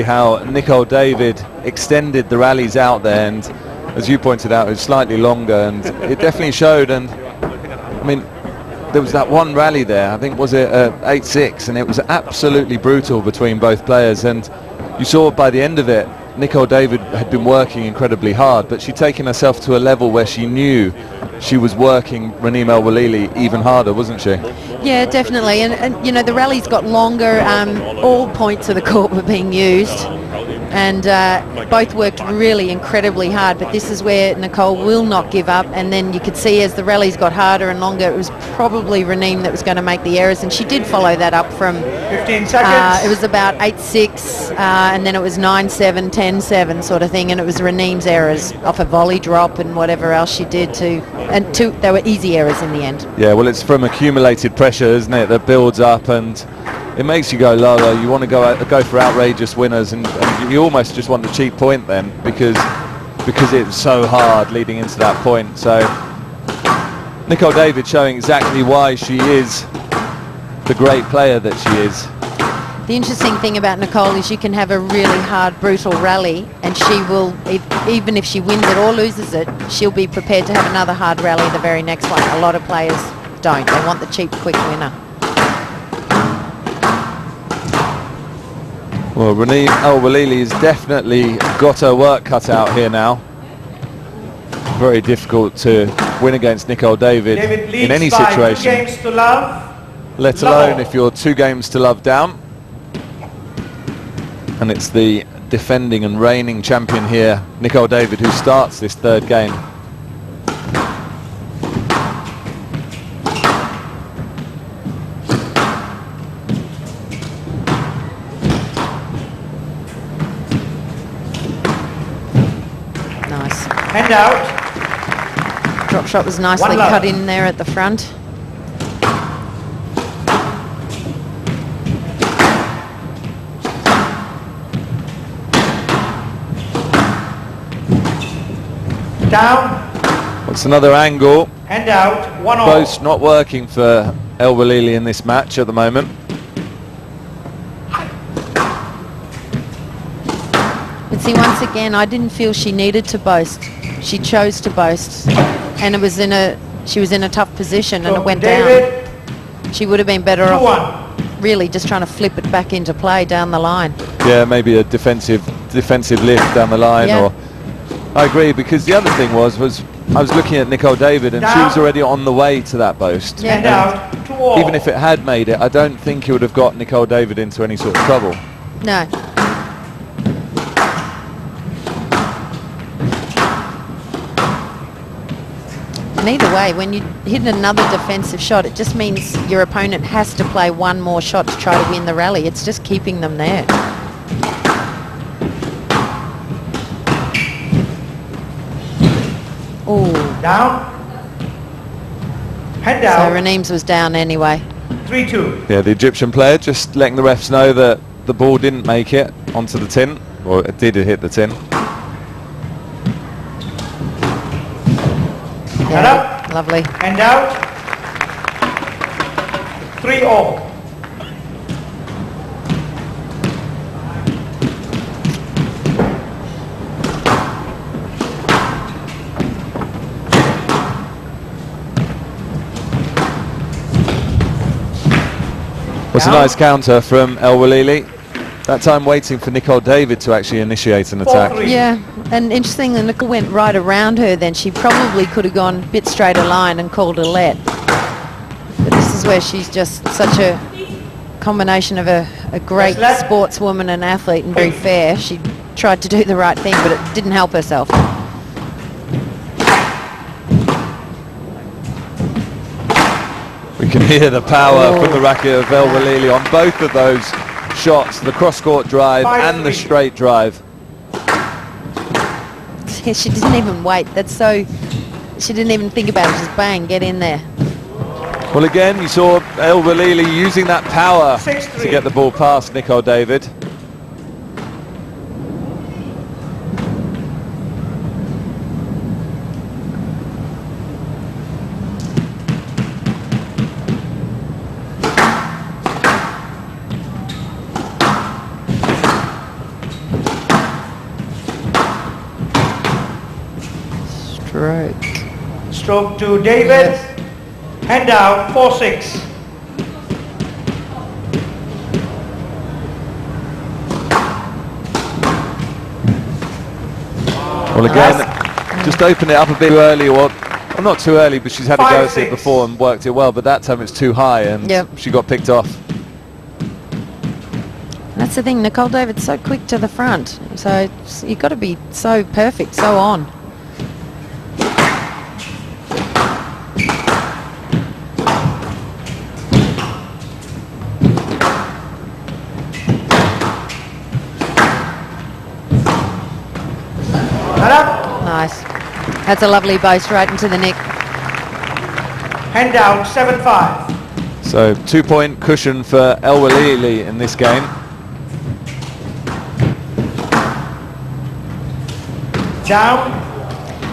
How Nicol David extended the rallies out there, and as you pointed out, it was slightly longer, and it definitely showed. And I mean, there was that one rally there, I think was it 8-6, and it was absolutely brutal between both players, and you saw by the end of it Nicol David had been working incredibly hard, but she'd taken herself to a level where she knew she was working Weleily even harder, wasn't she? Yeah, definitely. And you know, the rallies got longer. All points of the court were being used, and both worked really incredibly hard. But this is where Nicol will not give up. And then you could see as the rallies got harder and longer, it was probably Raneem that was going to make the errors, and she did follow that up from 15 seconds. It was about 8-6, and then it was 9-7, 10-7 sort of thing, and it was Raneem's errors off a volley drop and whatever else she did they were easy errors in the end. Yeah, well, it's from accumulated pressure, isn't it, that builds up, and it makes you go lower. You want to go for outrageous winners, and you almost just want the cheap point then, because it's so hard leading into that point. So Nicol David showing exactly why she is the great player that she is. The interesting thing about Nicol is you can have a really hard, brutal rally, and she will, even if she wins it or loses it, she'll be prepared to have another hard rally the very next one. A lot of players don't. They want the cheap, quick winner. Well, Raneem Weleily has definitely got her work cut out here now. Very difficult to win against Nicol David in any situation, 2 games to love, let alone if you're 2 games to love down. And it's the defending and reigning champion here, Nicol David, who starts this 3rd game. Nice. hand out. Drop shot was nicely cut in there at the front. Down. What's another angle? Hand out. 1-all. Both not working for Weleily in this match at the moment. But see, once again, I didn't feel she needed to boast. She chose to boast, and she was in a tough position, and it went down. She would have been better off really just trying to flip it back into play down the line. Yeah, maybe a defensive lift down the line. Yeah. Or I agree, because the other thing was I was looking at Nicol David, and she was already on the way to that boast. Yeah. Hand out. 2-all. Even if it had made it, I don't think it would have got Nicol David into any sort of trouble. No. And either way, when you hit another defensive shot, it just means your opponent has to play one more shot to try to win the rally. It's just keeping them there. Oh. Down. Hand So out. Raneem's was down anyway. 3-2. Yeah, the Egyptian player just letting the refs know that the ball didn't make it onto the tin, or it did hit the tin. Hand up. Lovely. Hand out. 3-all. Was a nice counter from Weleily. That time waiting for Nicol David to actually initiate an attack. 4-3. Yeah, and interestingly, Nicol went right around her then. She probably could have gone a bit straighter line and called a let. But this is where she's just such a combination of a great sportswoman and athlete, and very fair. She tried to do the right thing, but it didn't help herself. We can hear the power from the racket of Weleily on both of those shots, the cross-court drive and the straight drive. Yeah, she didn't even wait. She didn't even think about it. Just bang, get in there. Well, again, you saw Weleily using that power 6-3. to get the ball past Nicol David. stroke. Stroke to David. Hand out 4-6. Well, again, just open it up a bit early, or well, not too early, but she's had a go at it before and worked it well, but that time it's too high and she got picked off. That's the thing, Nicol David's so quick to the front, so you've got to be so perfect, so on. Nice. That's a lovely base right into the neck. Hand out 7-5. So 2-point cushion for Weleily in this game. Down.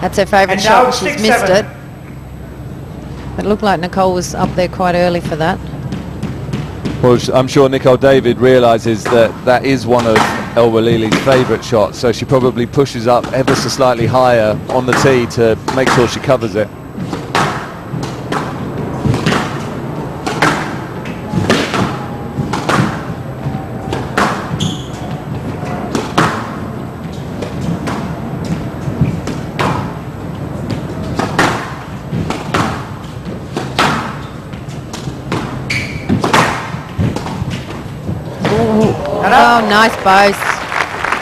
That's her favourite shot and she's missed it. It looked like Nicol was up there quite early for that. Well, I'm sure Nicol David realises that that is one of Weleily's favourite shots, so she probably pushes up ever so slightly higher on the tee to make sure she covers it. Oh, nice boast.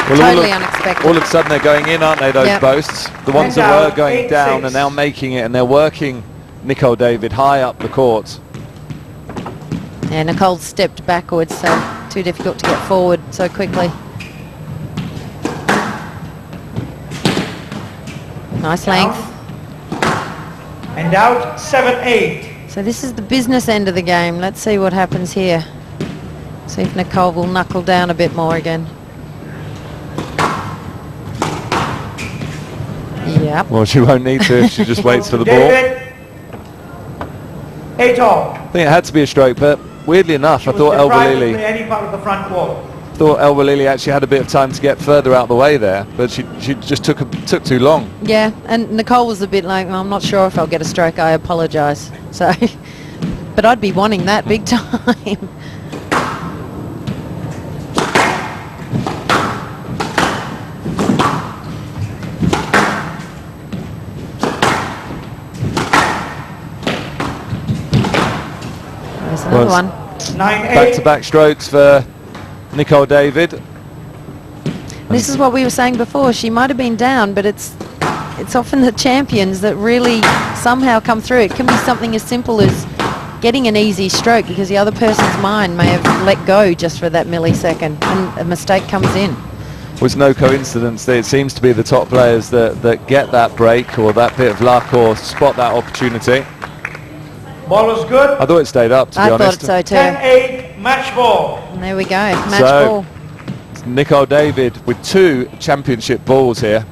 Well, totally unexpected. All of a sudden they're going in, aren't they, those boasts? The ones that were going down are now making it, and they're working Nicol David high up the court. Yeah, Nicole stepped backwards, so too difficult to get forward so quickly. Nice length. And out 7-8. So this is the business end of the game. Let's see what happens here. See if Nicol will knuckle down a bit more again. Yep. Well, she won't need to if she just waits for the ball. 8-all. I think it had to be a stroke, but weirdly enough, I thought Weleily any part of the front wall. thought Weleily actually had a bit of time to get further out the way there, but she just took too long. Yeah, and Nicol was a bit like, I'm not sure if I'll get a stroke, I apologise. So, but I'd be wanting that big time. There's another one. 9-8. Back-to-back strokes for Nicol David. This is what we were saying before. She might have been down, but it's often the champions that really somehow come through. It can be something as simple as getting an easy stroke because the other person's mind may have let go just for that millisecond, and a mistake comes in. Was no coincidence that it seems to be the top players that get that break or that bit of luck or spot that opportunity. Ball was good. I thought it stayed up, to be honest. I thought so too. 10-8 match ball. And there we go, match ball. Nicol David with 2 championship balls here.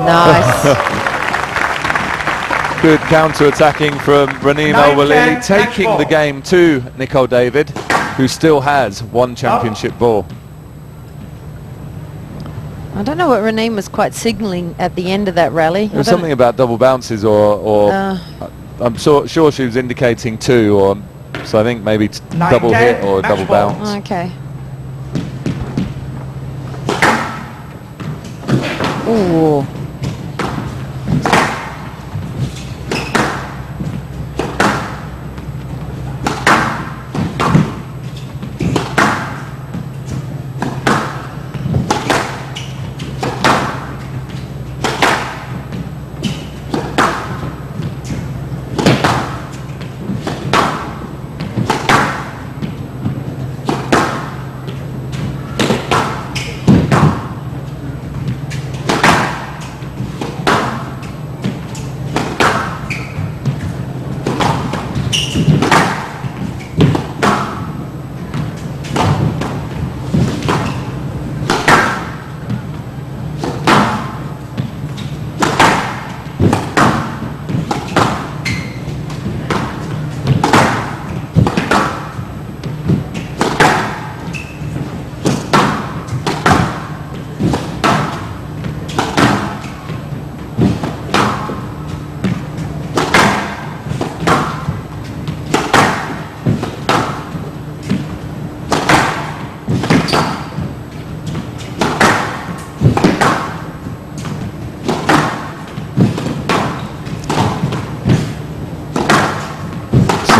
Nice. Good counter-attacking from Weleily, taking the game to Nicol David, who still has 1 championship ball. I don't know what Renee was quite signalling at the end of that rally. There was something about double bounces, or I'm sure she was indicating 2, or so I think maybe double hit or double bounce. Okay. Ooh.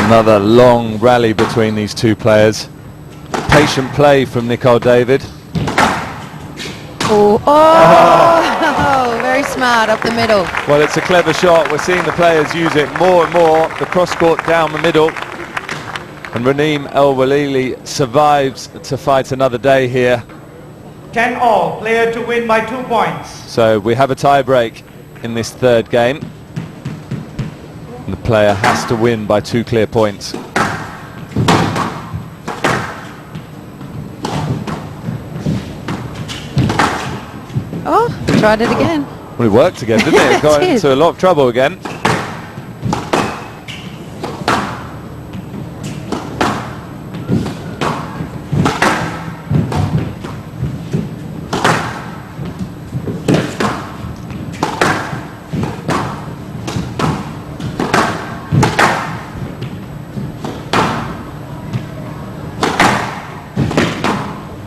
Another long rally between these two players. Patient play from Nicol David. Oh, very smart up the middle. Well, it's a clever shot. We're seeing the players use it more and more. The cross-court down the middle. And Raneem El Weleily survives to fight another day here. 10-all, player to win by 2 points. So we have a tie break in this third game. And the player has to win by 2 clear points. Oh, tried it again. Well, it worked again, didn't it? It got It did. into a lot of trouble again.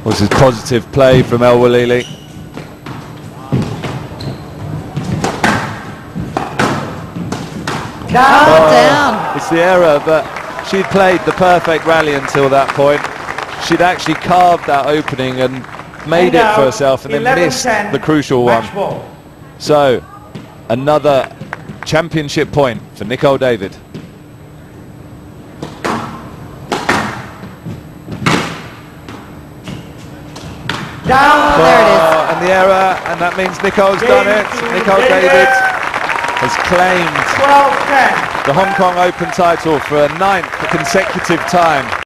This is positive play from El Weleily. Down. It's the error, but she'd played the perfect rally until that point. She'd actually carved that opening and made it for herself, and then missed the crucial one. Ball. So, another championship point for Nicol David. Down. There it is. And the error, and that means Nicol's done it. Nicol David has claimed 12-10. the Hong Kong Open title for a 9th consecutive time.